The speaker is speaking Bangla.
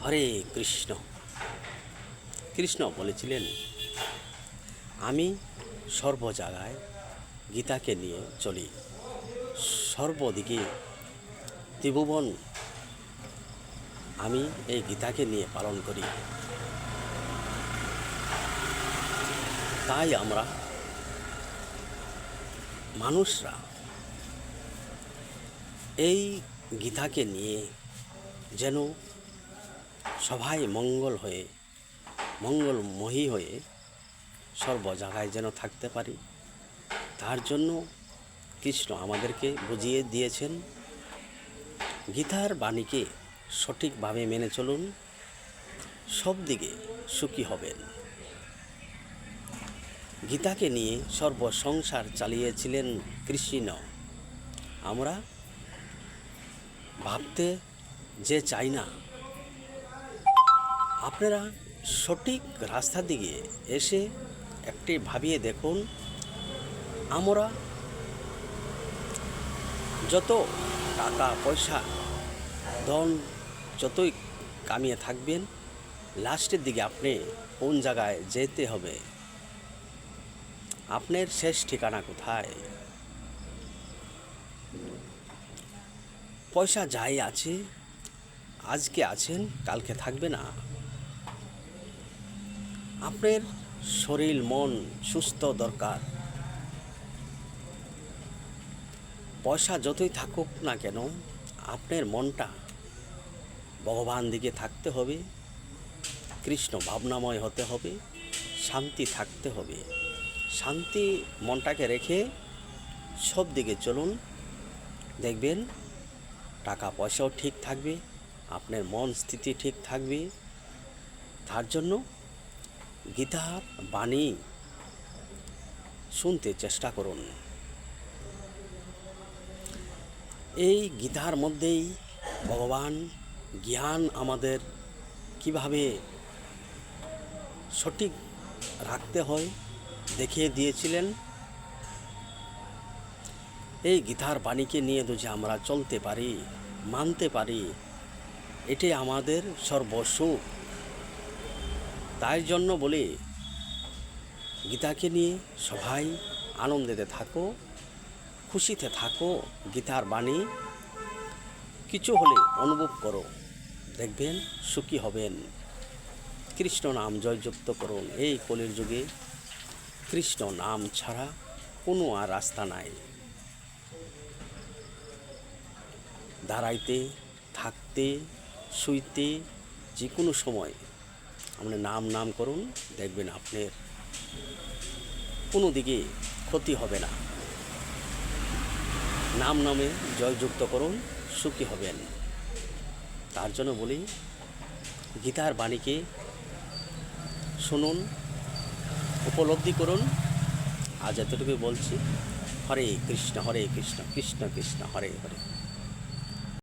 হরে কৃষ্ণ। কৃষ্ণ বলেছিলেন, আমি সর্ব জায়গায় গীতাকে নিয়ে চলি, সর্বদিকে ত্রিভুবন আমি এই গীতাকে নিয়ে পালন করি। তাই আমরা মানুষরা এই গীতাকে নিয়ে যেন সবাই মঙ্গলময়ী হয়ে সর্ব জায়গায় যেন থাকতে পারি, তার জন্য কৃষ্ণ আমাদেরকে বুঝিয়ে দিয়েছেন, গীতার বাণীকে সঠিকভাবে মেনে চলুন, সব দিকে সুখী হবেন। গীতাকে নিয়ে সর্বসংসার চালিয়েছিলেন কৃষ্ণ। আমরা ভাবতে যে চাই না, আপনারা সঠিক রাস্তার দিকে এসে একটি ভাবিয়ে দেখুন, আমরা যত টাকা পয়সা ধন যতই কামিয়ে থাকবেন, লাস্টের দিকে আপনি কোন জায়গায় যেতে হবে, আপনার শেষ ঠিকানা কোথায়? পয়সা যাই আছে, আজকে আছেন কালকে থাকবে না। আপনার শরীর মন সুস্থ দরকার। পয়সা যতই থাকুক না কেন, আপনার মনটা ভগবান দিকে থাকতে হবে, কৃষ্ণ ভাবনাময় হতে হবে, শান্তি থাকতে হবে। শান্তি মনটাকে রেখে সব দিকে চলুন, দেখবেন টাকা পয়সাও ঠিক থাকবে, আপনার মন স্থিতি ঠিক থাকবে। তার জন্য গীতার বাণী শুনতে চেষ্টা করুন। এই গীতার মধ্যেই ভগবান জ্ঞান আমাদের কিভাবে সঠিক রাখতে হয় দেখিয়ে দিয়েছিলেন। এই গীতার বাণীকে নিয়ে যদি আমরা চলতে পারি, মানতে পারি, এটাই আমাদের সর্বসুখ। তাই জন্য বলি, গীতাকে নিয়ে সবাই আনন্দেতে থাকো, খুশিতে থাকো। গীতার বাণী কিছু হলে অনুভব করো, দেখবেন সুখী হবেন। কৃষ্ণ নাম জয়যুক্ত করুন। এই কলির যুগে কৃষ্ণ নাম ছাড়া কোনো আর রাস্তা নাই। দাঁড়াইতে, থাকতে, শুইতে, যে কোনো সময় আপনি নাম করুন, দেখবেন আপনার কোনো দিকে ক্ষতি হবে না। নামে জয়যুক্ত করুন, সুখী হবেন। তার জন্য বলি, গীতার বাণীকে শুনুন, উপলব্ধি করুন। আজ এতটুকুই বলছি। হরে কৃষ্ণ কৃষ্ণ কৃষ্ণ হরে হরে।